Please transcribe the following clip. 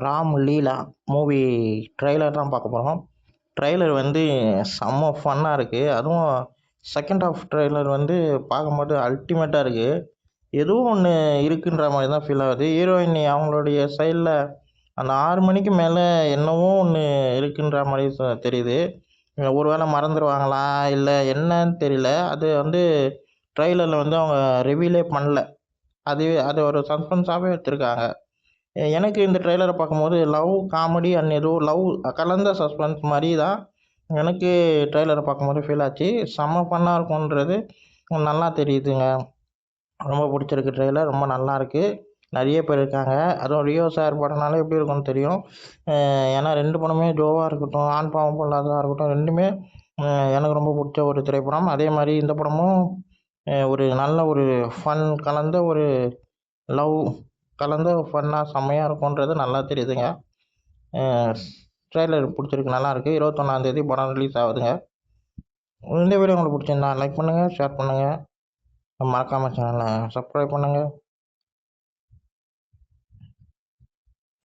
ராம் லீலா movie trailer தான் பார்க்க போகிறோம். ட்ரெய்லர் வந்து செம்ம ஃபன்னாக இருக்குது. அதுவும் செகண்ட் ஹாஃப் ட்ரெய்லர் வந்து பார்க்கும்போது அல்டிமேட்டாக இருக்குது. ஏதோ ஒன்று இருக்குன்ற மாதிரி தான் ஃபீல் ஆகுது. ஹீரோயினி அவங்களுடைய சைடில் அந்த 6 மணிக்கு மேலே என்னவோ ஒன்று இருக்குன்ற மாதிரி தெரியுது. ஒரு வேளை மறந்துடுவாங்களா இல்லை என்னன்னு தெரியல. அது வந்து ட்ரெய்லரில் வந்து அவங்க ரிவீலே பண்ணல. அது ஒரு சஸ்பென்ஸாகவே எடுத்திருக்காங்க. எனக்கு இந்த ட்ரெய்லரை பார்க்கும்போது லவ் காமெடி அண்ட் ஏதோ லவ் கலந்த சஸ்பென்ஸ் மாதிரி தான் எனக்கு ட்ரெய்லரை பார்க்கும்போது ஃபீல் ஆச்சு. செம்ம ஃபன்னாக இருக்கும்ன்றது நல்லா தெரியுதுங்க. ரொம்ப பிடிச்சிருக்கு ட்ரெய்லர், ரொம்ப நல்லா இருக்குது. நிறைய பேர் இருக்காங்க. அதுவும் ரியோ சார் படம்னாலே எப்படி இருக்கும்னு தெரியும். ஏன்னா 2 படமே ஜோவாக இருக்கட்டும், ஆண் பாவம் பொல்லாததாக இருக்கட்டும், ரெண்டுமே எனக்கு ரொம்ப பிடிச்ச ஒரு திரைப்படம். அதே மாதிரி இந்த படமும் ஒரு நல்ல ஒரு ஃபன் கலந்த ஒரு லவ் கலந்த ஃபன்னாக செம்மையாக இருக்கும்ன்றது நல்லா தெரியுதுங்க. ட்ரெய்லர் பிடிச்சிருக்கு, நல்லாயிருக்கு. 21ஆந்தேதி படம் ரிலீஸ் ஆகுதுங்க. இந்த வீடியோ உங்களுக்கு பிடிச்சிருந்தா லைக் பண்ணுங்கள், ஷேர் பண்ணுங்கள், மறக்காமல் சேனலை சப்ஸ்கிரைப் பண்ணுங்கள்.